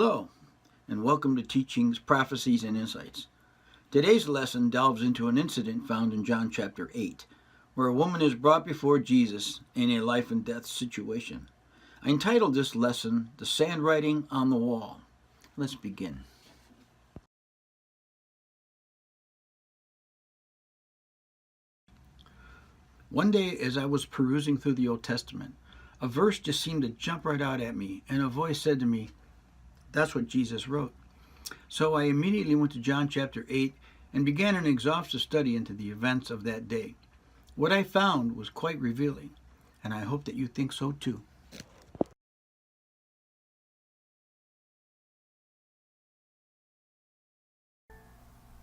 Hello, and welcome to Teachings, Prophecies, and Insights. Today's lesson delves into an incident found in John chapter 8, where a woman is brought before Jesus in a life and death situation. I entitled this lesson, The Handwriting on the Wall. Let's begin. One day, as I was perusing through the Old Testament, a verse just seemed to jump right out at me, and a voice said to me, "That's what Jesus wrote." So I immediately went to John chapter 8 and began an exhaustive study into the events of that day. What I found was quite revealing, and I hope that you think so too.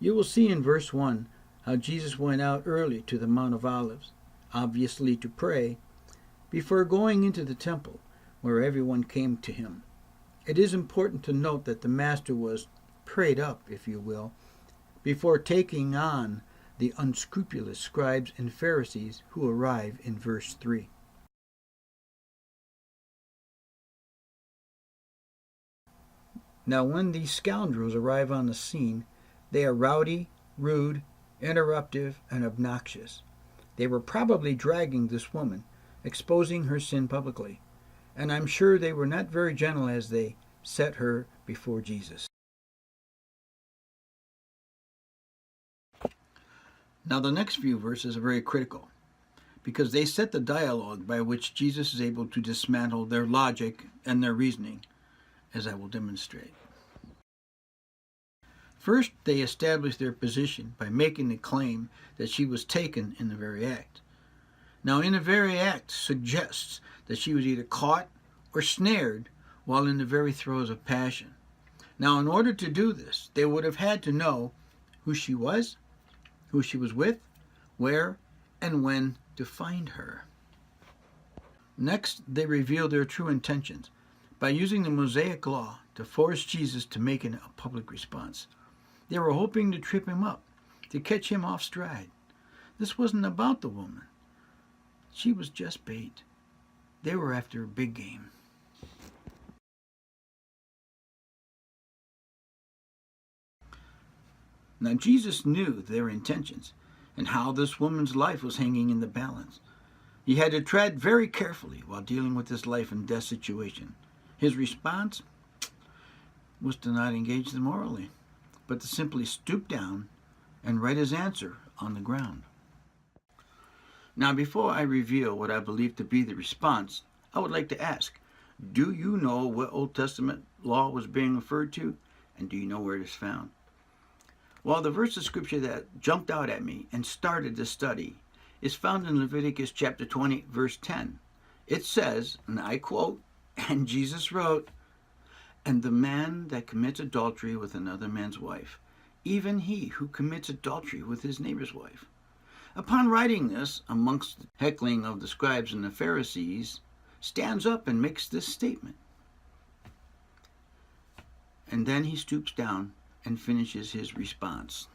You will see in verse 1 how Jesus went out early to the Mount of Olives, obviously to pray, before going into the temple, where everyone came to him. It is important to note that the Master was prayed up, if you will, before taking on the unscrupulous scribes and Pharisees who arrive in verse 3. Now when these scoundrels arrive on the scene, they are rowdy, rude, interruptive, and obnoxious. They were probably dragging this woman, exposing her sin publicly, and I'm sure they were not very gentle as they set her before Jesus. Now the next few verses are very critical, because they set the dialogue by which Jesus is able to dismantle their logic and their reasoning, as I will demonstrate. First, they establish their position by making the claim that she was taken in the very act. Now, in the very act suggests that she was either caught or snared while in the very throes of passion. Now, in order to do this, they would have had to know who she was with, where, and when to find her. Next, they reveal their true intentions by using the Mosaic law to force Jesus to make a public response. They were hoping to trip him up, to catch him off stride. This wasn't about the woman. She was just bait. They were after a big game. Now Jesus knew their intentions and how this woman's life was hanging in the balance. He had to tread very carefully while dealing with this life and death situation. His response was to not engage them morally, but to simply stoop down and write his answer on the ground. Now, before I reveal what I believe to be the response, I would like to ask, do you know what Old Testament law was being referred to? And do you know where it is found? Well, the verse of Scripture that jumped out at me and started the study is found in Leviticus chapter 20, verse 10. It says, and I quote, "And Jesus wrote, and the man that commits adultery with another man's wife, even he who commits adultery with his neighbor's wife." Upon writing this, amongst the heckling of the scribes and the Pharisees, stands up and makes this statement. And then he stoops down and finishes his response.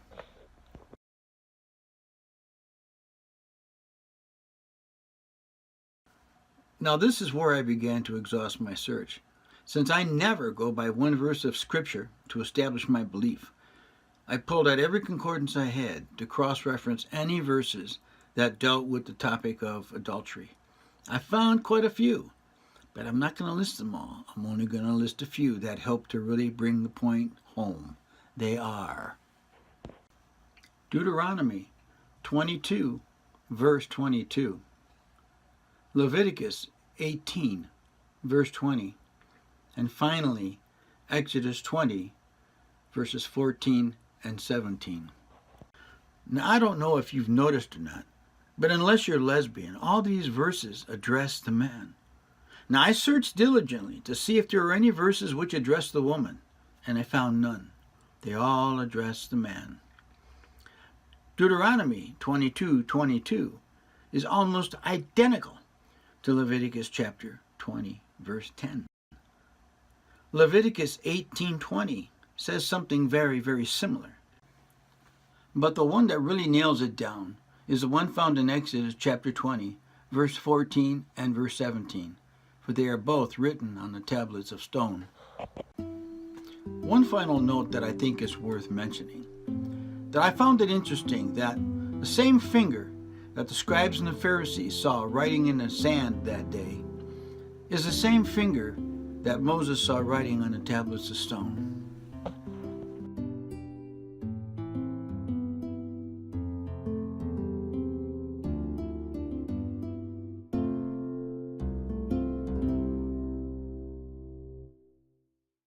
Now this is where I began to exhaust my search, since I never go by one verse of Scripture to establish my belief. I pulled out every concordance I had to cross-reference any verses that dealt with the topic of adultery. I found quite a few, but I'm not going to list them all. I'm only going to list a few that help to really bring the point home. They are Deuteronomy 22, verse 22. Leviticus 18, verse 20. And finally, Exodus 20, verses 14 and 17. Now, I don't know if you've noticed or not, but unless you're lesbian, all these verses address the man. Now, I searched diligently to see if there were any verses which address the woman, and I found none. They all address the man. Deuteronomy 22:22 is almost identical to Leviticus chapter 20, verse 10. Leviticus 18:20 says something very, very similar. But the one that really nails it down is the one found in Exodus chapter 20, verse 14 and verse 17, for they are both written on the tablets of stone. One final note that I think is worth mentioning, that I found it interesting that the same finger that the scribes and the Pharisees saw writing in the sand that day is the same finger that Moses saw writing on the tablets of stone.